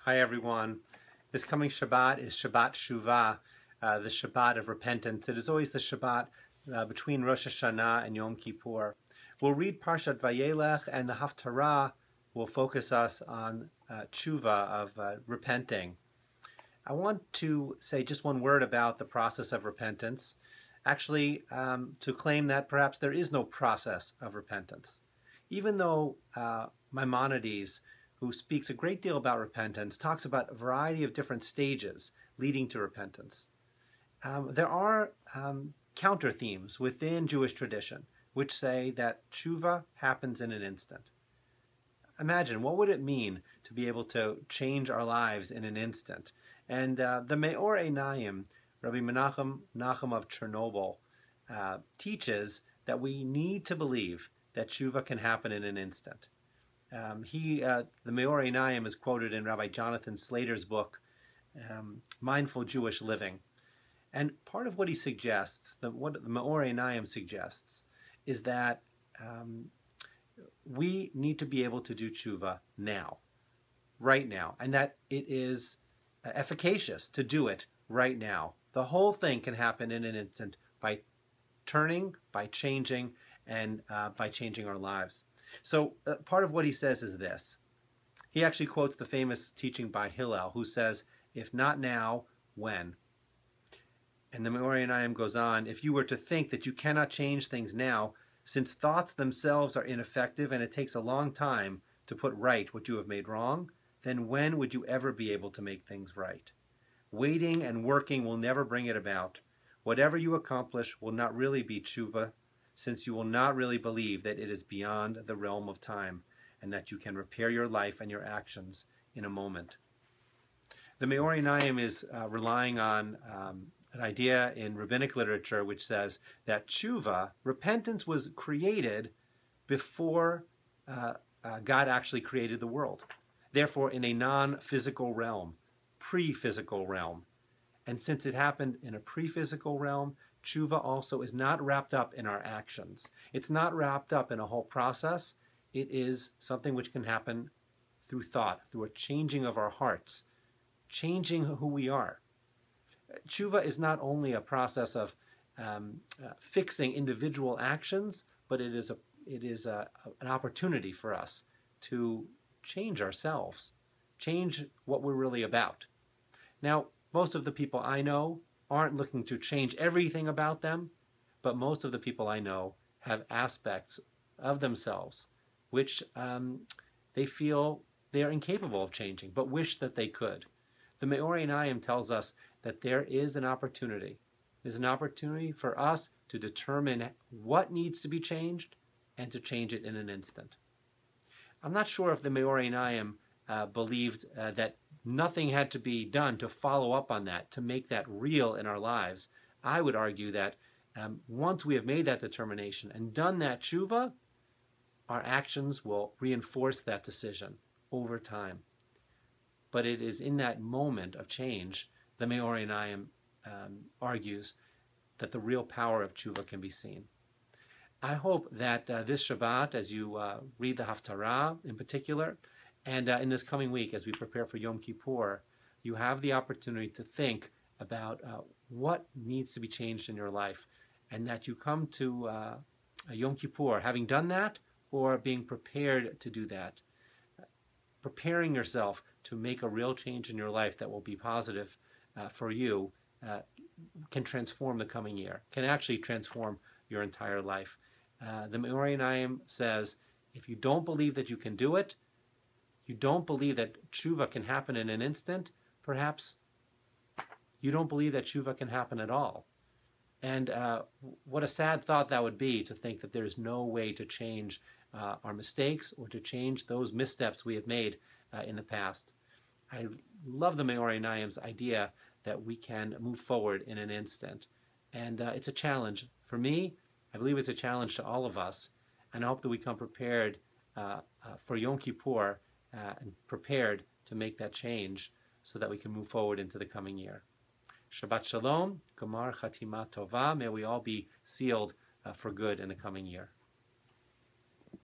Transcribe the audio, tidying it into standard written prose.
Hi everyone. This coming Shabbat is Shabbat Shuva, the Shabbat of repentance. It is always the Shabbat between Rosh Hashanah and Yom Kippur. We'll read Parshat Vayelekh, and the Haftarah will focus us on chuva, of repenting. I want to say just one word about the process of repentance. Actually, to claim that perhaps there is no process of repentance. Even though Maimonides, who speaks a great deal about repentance, talks about a variety of different stages leading to repentance. There are counter themes within Jewish tradition which say that tshuva happens in an instant. Imagine, what would it mean to be able to change our lives in an instant? And the Me'or Einayim, Rabbi Menachem of Chernobyl, teaches that we need to believe that tshuva can happen in an instant. The Me'or Einayim is quoted in Rabbi Jonathan Slater's book, Mindful Jewish Living. And part of what he suggests, what the Me'or Einayim suggests, is that we need to be able to do tshuva now, right now, and that it is efficacious to do it right now. The whole thing can happen in an instant by turning, by changing, and by changing our lives. So part of what he says is this. He actually quotes the famous teaching by Hillel, who says, if not now, when? And the Me'or Einayim goes on, if you were to think that you cannot change things now, since thoughts themselves are ineffective and it takes a long time to put right what you have made wrong, then when would you ever be able to make things right? Waiting and working will never bring it about. Whatever you accomplish will not really be tshuva, since you will not really believe that it is beyond the realm of time and that you can repair your life and your actions in a moment. The Me'or Einayim is relying on an idea in rabbinic literature which says that tshuva, repentance, was created before God actually created the world. Therefore, in a non-physical realm, pre-physical realm. And since it happened in a pre-physical realm, tshuva also is not wrapped up in our actions. It's not wrapped up in a whole process. It is something which can happen through thought, through a changing of our hearts, changing who we are. Tshuva is not only a process of fixing individual actions, but it is an opportunity for us to change ourselves, change what we're really about. Now, most of the people I know aren't looking to change everything about them, but most of the people I know have aspects of themselves which they feel they are incapable of changing, but wish that they could. The Me'or Einayim tells us that there is an opportunity. There's an opportunity for us to determine what needs to be changed and to change it in an instant. I'm not sure if the Me'or Einayim believed that nothing had to be done to follow up on that, to make that real in our lives. I would argue that once we have made that determination and done that tshuva, our actions will reinforce that decision over time. But it is in that moment of change, the Me'or Einayim argues, that the real power of tshuva can be seen. I hope that this Shabbat, as you read the Haftarah in particular, and in this coming week, as we prepare for Yom Kippur, you have the opportunity to think about what needs to be changed in your life, and that you come to Yom Kippur having done that or being prepared to do that. Preparing yourself to make a real change in your life that will be positive for you can transform the coming year, can actually transform your entire life. The Me'or Einayim says, if you don't believe that you can do it, you don't believe that tshuva can happen in an instant, perhaps you don't believe that tshuva can happen at all. And what a sad thought that would be, to think that there's no way to change our mistakes or to change those missteps we have made in the past. I love the Me'or Einayim's idea that we can move forward in an instant. And it's a challenge. For me, I believe it's a challenge to all of us. And I hope that we come prepared for Yom Kippur and prepared to make that change so that we can move forward into the coming year. Shabbat Shalom, Gemar Chatima Tova. May we all be sealed for good in the coming year.